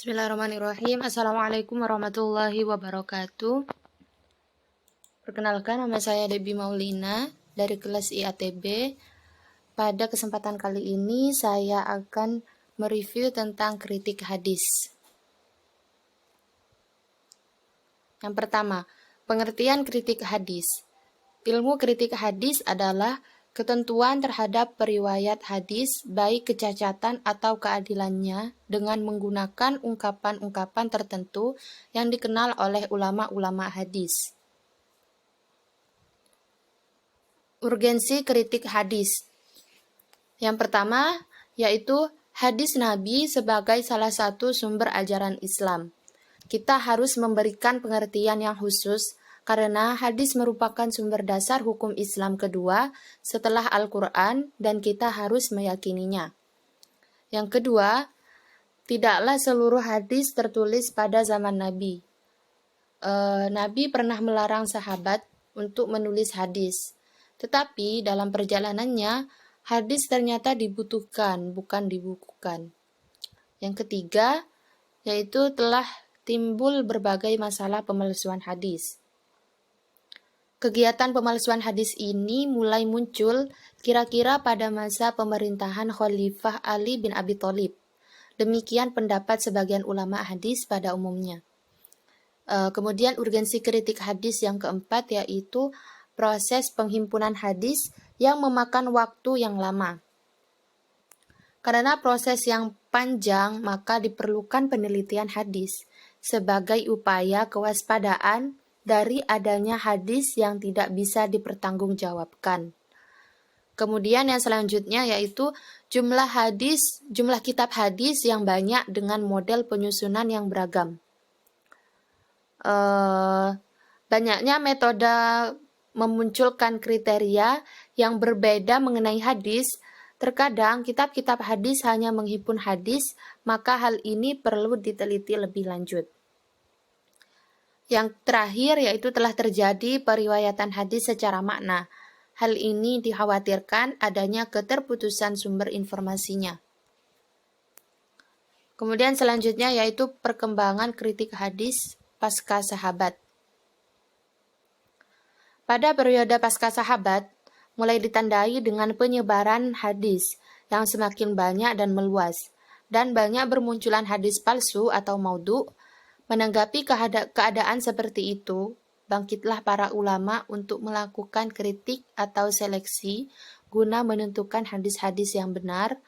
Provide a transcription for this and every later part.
Bismillahirrahmanirrahim. Assalamualaikum warahmatullahi wabarakatuh. Perkenalkan, nama saya Debbie Maulina dari kelas IATB. Pada kesempatan kali ini saya akan mereview tentang kritik hadis. Yang pertama, pengertian kritik hadis. Ilmu kritik hadis adalah ketentuan terhadap periwayat hadis, baik kecacatan atau keadilannya, dengan menggunakan ungkapan-ungkapan tertentu yang dikenal oleh ulama-ulama hadis. Urgensi kritik hadis. Yang pertama, yaitu hadis Nabi sebagai salah satu sumber ajaran Islam. Kita harus memberikan pengertian yang khusus karena hadis merupakan sumber dasar hukum Islam kedua setelah Al-Quran dan kita harus meyakininya. Yang kedua, tidaklah seluruh hadis tertulis pada zaman Nabi. Nabi pernah melarang sahabat untuk menulis hadis, tetapi dalam perjalanannya hadis ternyata dibutuhkan, bukan dibukukan. Yang ketiga, yaitu telah timbul berbagai masalah pemalsuan hadis. Kegiatan pemalsuan hadis ini mulai muncul kira-kira pada masa pemerintahan Khalifah Ali bin Abi Thalib. Demikian pendapat sebagian ulama hadis pada umumnya. Kemudian urgensi kritik hadis yang keempat yaitu proses penghimpunan hadis yang memakan waktu yang lama. Karena proses yang panjang, maka diperlukan penelitian hadis sebagai upaya kewaspadaan dari adanya hadis yang tidak bisa dipertanggungjawabkan. Kemudian yang selanjutnya yaitu jumlah kitab hadis yang banyak dengan model penyusunan yang beragam. Banyaknya metode memunculkan kriteria yang berbeda mengenai hadis. Terkadang kitab-kitab hadis hanya menghimpun hadis, maka hal ini perlu diteliti lebih lanjut. Yang terakhir yaitu telah terjadi periwayatan hadis secara makna. Hal ini dikhawatirkan adanya keterputusan sumber informasinya. Kemudian selanjutnya yaitu perkembangan kritik hadis pasca sahabat. Pada periode pasca sahabat, mulai ditandai dengan penyebaran hadis yang semakin banyak dan meluas, dan banyak bermunculan hadis palsu atau maudhu. Menanggapi keadaan seperti itu, bangkitlah para ulama untuk melakukan kritik atau seleksi guna menentukan hadis-hadis yang benar-benar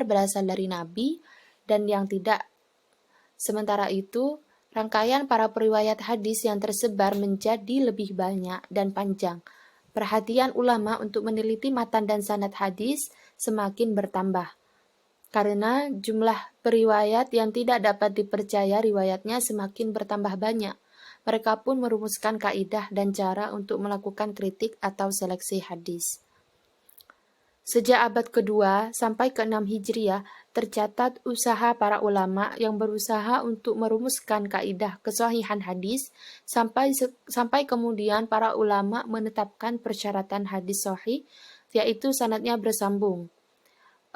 berasal dari Nabi dan yang tidak. Sementara itu, rangkaian para periwayat hadis yang tersebar menjadi lebih banyak dan panjang. Perhatian ulama untuk meneliti matan dan sanad hadis semakin bertambah. Karena jumlah periwayat yang tidak dapat dipercaya riwayatnya semakin bertambah banyak. Mereka pun merumuskan kaidah dan cara untuk melakukan kritik atau seleksi hadis. Sejak abad kedua sampai ke-6 Hijriah, tercatat usaha para ulama yang berusaha untuk merumuskan kaidah kesahihan hadis, sampai kemudian para ulama menetapkan persyaratan hadis sahih, yaitu sanadnya bersambung.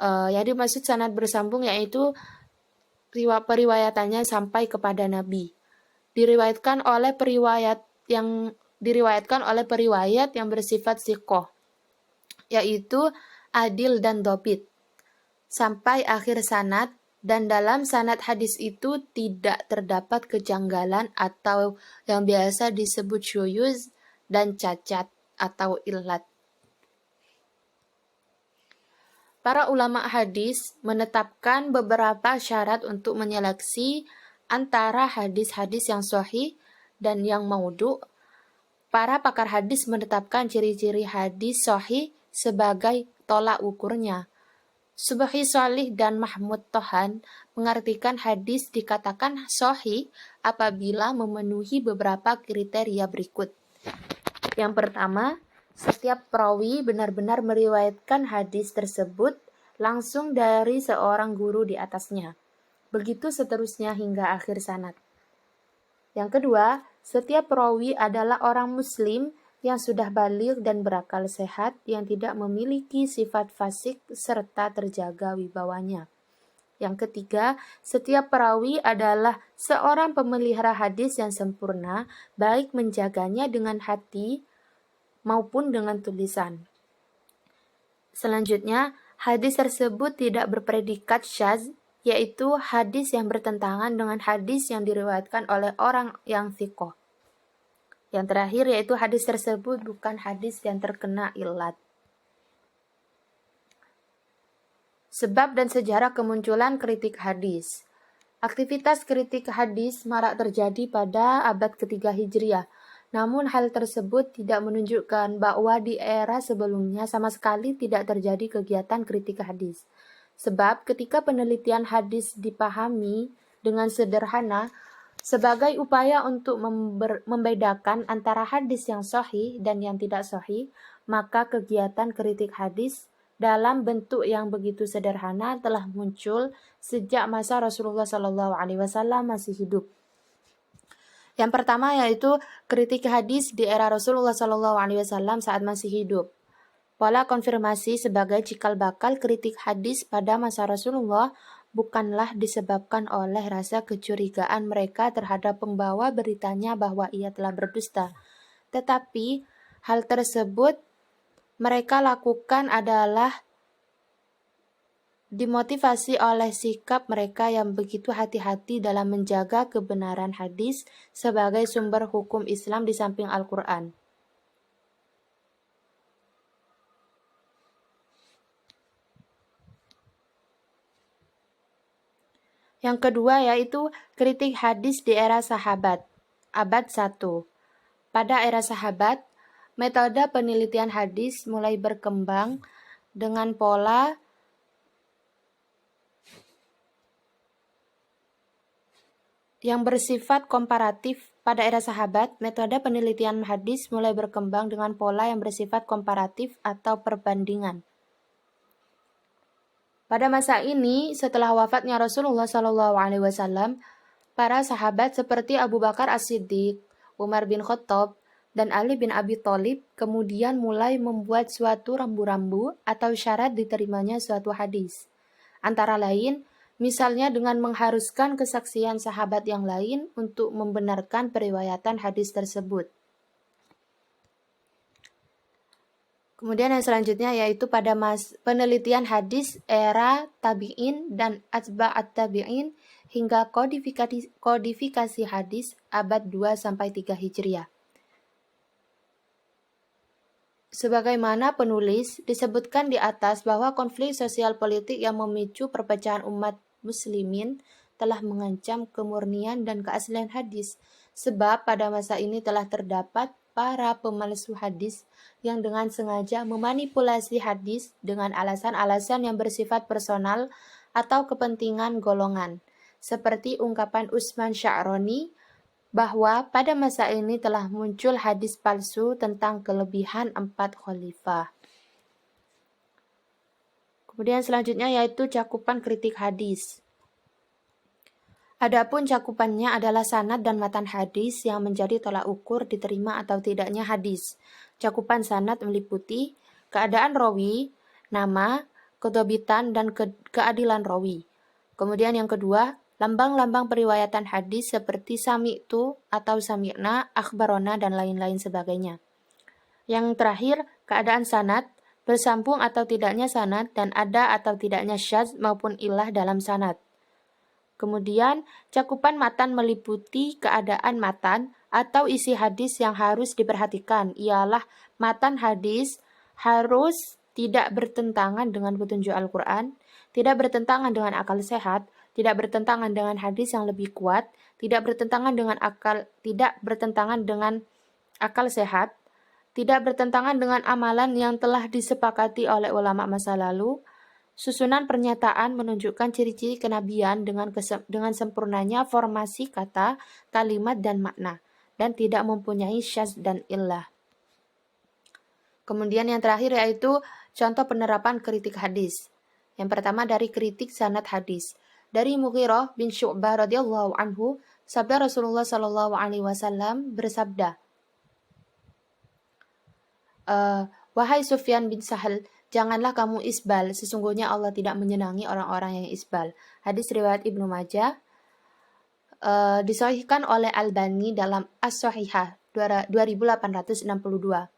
Yang dimaksud sanad bersambung yaitu periwayatannya sampai kepada Nabi. Diriwayatkan oleh periwayat yang bersifat thiqah, yaitu adil dan dhabit, sampai akhir sanad, dan dalam sanad hadis itu tidak terdapat kejanggalan atau yang biasa disebut syuyuz dan cacat atau illat. Para ulama hadis menetapkan beberapa syarat untuk menyeleksi antara hadis-hadis yang sahih dan yang maudhu. Para pakar hadis menetapkan ciri-ciri hadis sahih sebagai tolak ukurnya. Subhi Shalih dan Mahmud Tohan mengartikan hadis dikatakan sahih apabila memenuhi beberapa kriteria berikut. Yang pertama, setiap perawi benar-benar meriwayatkan hadis tersebut langsung dari seorang guru di atasnya. Begitu seterusnya hingga akhir sanad. Yang kedua, setiap perawi adalah orang muslim yang sudah baligh dan berakal sehat, yang tidak memiliki sifat fasik serta terjaga wibawanya. Yang ketiga, setiap perawi adalah seorang pemelihara hadis yang sempurna, baik menjaganya dengan hati maupun dengan tulisan. Selanjutnya, hadis tersebut tidak berpredikat syadz, yaitu hadis yang bertentangan dengan hadis yang diriwayatkan oleh orang yang thiqah. Yang terakhir yaitu hadis tersebut bukan hadis yang terkena illat. Sebab dan sejarah kemunculan kritik hadis. Aktivitas kritik hadis marak terjadi pada abad ketiga Hijriah. Namun hal tersebut tidak menunjukkan bahwa di era sebelumnya sama sekali tidak terjadi kegiatan kritik hadis. Sebab ketika penelitian hadis dipahami dengan sederhana sebagai upaya untuk membedakan antara hadis yang sahih dan yang tidak sahih, maka kegiatan kritik hadis dalam bentuk yang begitu sederhana telah muncul sejak masa Rasulullah SAW masih hidup. Yang pertama yaitu kritik hadis di era Rasulullah SAW saat masih hidup. Pola konfirmasi sebagai cikal bakal kritik hadis pada masa Rasulullah bukanlah disebabkan oleh rasa kecurigaan mereka terhadap pembawa beritanya bahwa ia telah berdusta. Tetapi hal tersebut mereka lakukan adalah dimotivasi oleh sikap mereka yang begitu hati-hati dalam menjaga kebenaran hadis sebagai sumber hukum Islam di samping Al-Quran. Yang kedua yaitu kritik hadis di era sahabat, abad 1. Pada era sahabat, metode penelitian hadis mulai berkembang dengan pola yang bersifat komparatif. Pada era sahabat, metode penelitian hadis mulai berkembang dengan pola yang bersifat komparatif atau perbandingan. Pada masa ini, setelah wafatnya Rasulullah SAW, para sahabat seperti Abu Bakar As-Siddiq, Umar bin Khattab, dan Ali bin Abi Thalib kemudian mulai membuat suatu rambu-rambu atau syarat diterimanya suatu hadis. Antara lain, misalnya dengan mengharuskan kesaksian sahabat yang lain untuk membenarkan periwayatan hadis tersebut. Kemudian yang selanjutnya yaitu pada penelitian hadis era tabi'in dan atba'at tabi'in hingga kodifikasi hadis abad 2-3 Hijriah. Sebagaimana penulis disebutkan di atas bahwa konflik sosial politik yang memicu perpecahan umat muslimin telah mengancam kemurnian dan keaslian hadis, sebab pada masa ini telah terdapat para pemalsu hadis yang dengan sengaja memanipulasi hadis dengan alasan-alasan yang bersifat personal atau kepentingan golongan, seperti ungkapan Utsman Sya'roni bahwa pada masa ini telah muncul hadis palsu tentang kelebihan 4 khalifah. Kemudian selanjutnya yaitu cakupan kritik hadis. Adapun cakupannya adalah sanad dan matan hadis yang menjadi tolak ukur diterima atau tidaknya hadis. Cakupan sanad meliputi keadaan rawi, nama, kedobitan, dan keadilan rawi. Kemudian yang kedua, lambang-lambang periwayatan hadis seperti sami'tu atau sami'na, akhbarona, dan lain-lain sebagainya. Yang terakhir, keadaan sanad, bersambung atau tidaknya sanad, dan ada atau tidaknya syadz maupun ilah dalam sanad. Kemudian, cakupan matan meliputi keadaan matan atau isi hadis yang harus diperhatikan, ialah matan hadis harus tidak bertentangan dengan petunjuk Al-Quran, tidak bertentangan dengan akal sehat, tidak bertentangan dengan hadis yang lebih kuat, tidak bertentangan dengan akal sehat, tidak bertentangan dengan amalan yang telah disepakati oleh ulama masa lalu. Susunan pernyataan menunjukkan ciri-ciri kenabian dengan sempurnanya formasi kata, kalimat, dan makna, dan tidak mempunyai syadz dan illah. Kemudian yang terakhir yaitu contoh penerapan kritik hadis. Yang pertama dari kritik sanad hadis. Dari Mughirah bin Syu'bah radhiyallahu anhu, sabda Rasulullah sallallahu alaihi wasallam bersabda, "Wahai Sufyan bin Sahal, Janganlah kamu isbal, sesungguhnya Allah tidak menyenangi orang-orang yang isbal. Hadis riwayat Ibnu Majah, disahihkan oleh Albani dalam As-Sahihah 2862.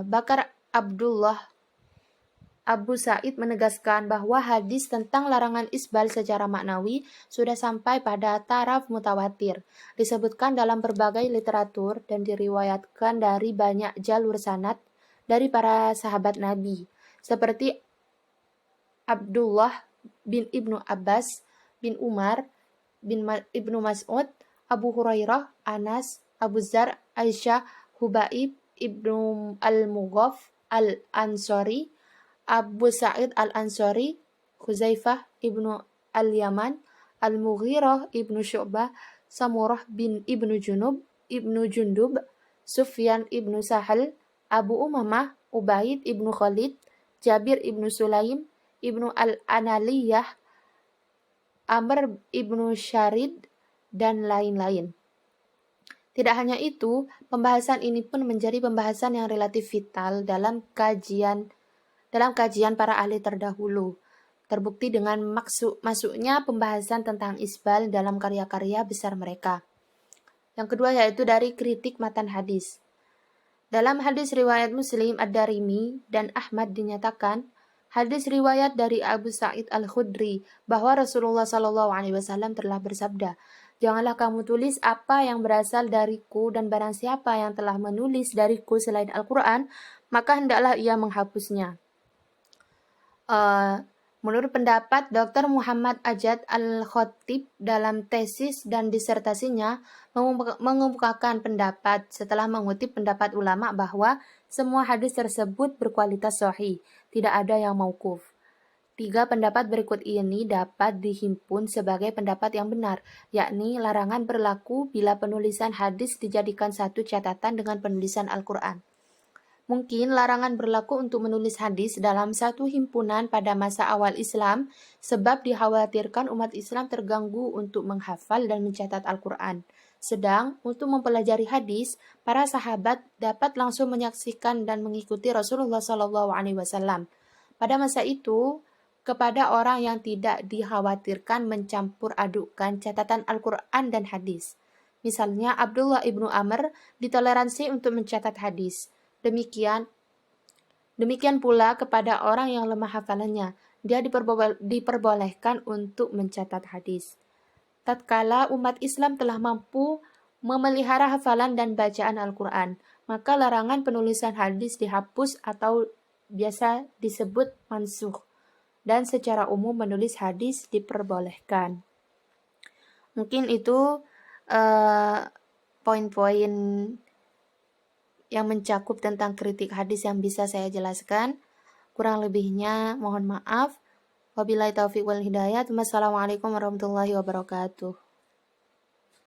Bakar Abdullah Abu Sa'id menegaskan bahwa hadis tentang larangan isbal secara maknawi sudah sampai pada taraf mutawatir, disebutkan dalam berbagai literatur dan diriwayatkan dari banyak jalur sanad dari para sahabat Nabi, seperti Abdullah bin Ibnu Abbas, bin Umar, bin Ibnu Mas'ud, Abu Hurairah, Anas, Abu Dzar, Aisyah, Hubaib, Ibnu Al-Mughaf Al-Ansari, Abu Sa'id Al-Ansari, Huzaifah Ibnu Al-Yaman, Al-Mughirah Ibnu Syu'bah, Samurah bin Ibnu Jundub, Sufyan Ibnu Sahal, Abu Umamah, Ubaid Ibnu Khalid, Jabir Ibnu Sulaim, Ibnu Al-Analiyah, Amr Ibnu Syarid, dan lain-lain. Tidak hanya itu, pembahasan ini pun menjadi pembahasan yang relatif vital dalam kajian para ahli terdahulu. Terbukti dengan masuknya pembahasan tentang isbal dalam karya-karya besar mereka. Yang kedua yaitu dari kritik matan hadis. Dalam hadis riwayat Muslim, Ad-Darimi, dan Ahmad dinyatakan, hadis riwayat dari Abu Sa'id Al-Khudri bahwa Rasulullah SAW telah bersabda, "Janganlah kamu tulis apa yang berasal dariku, dan barang siapa yang telah menulis dariku selain Al-Quran, maka hendaklah ia menghapusnya." Menurut pendapat Dr. Muhammad Ajad Al-Khatib dalam tesis dan disertasinya mengemukakan pendapat setelah mengutip pendapat ulama bahwa semua hadis tersebut berkualitas sahih, tidak ada yang mauquf. 3 pendapat berikut ini dapat dihimpun sebagai pendapat yang benar, yakni larangan berlaku bila penulisan hadis dijadikan satu catatan dengan penulisan Al-Quran. Mungkin larangan berlaku untuk menulis hadis dalam satu himpunan pada masa awal Islam sebab dikhawatirkan umat Islam terganggu untuk menghafal dan mencatat Al-Quran. Sedang untuk mempelajari hadis, para sahabat dapat langsung menyaksikan dan mengikuti Rasulullah SAW. Pada masa itu, kepada orang yang tidak dikhawatirkan mencampur adukkan catatan Al-Quran dan hadis. Misalnya, Abdullah ibnu Amr ditoleransi untuk mencatat hadis. Demikian pula kepada orang yang lemah hafalannya, dia diperbolehkan untuk mencatat hadis. Tatkala umat Islam telah mampu memelihara hafalan dan bacaan Al-Quran, maka larangan penulisan hadis dihapus atau biasa disebut mansukh, dan secara umum menulis hadis diperbolehkan. Mungkin itu poin-poin yang mencakup tentang kritik hadis yang bisa saya jelaskan. Kurang lebihnya mohon maaf. Wabillahi taufiq wal hidayah. Wassalamualaikum warahmatullahi wabarakatuh.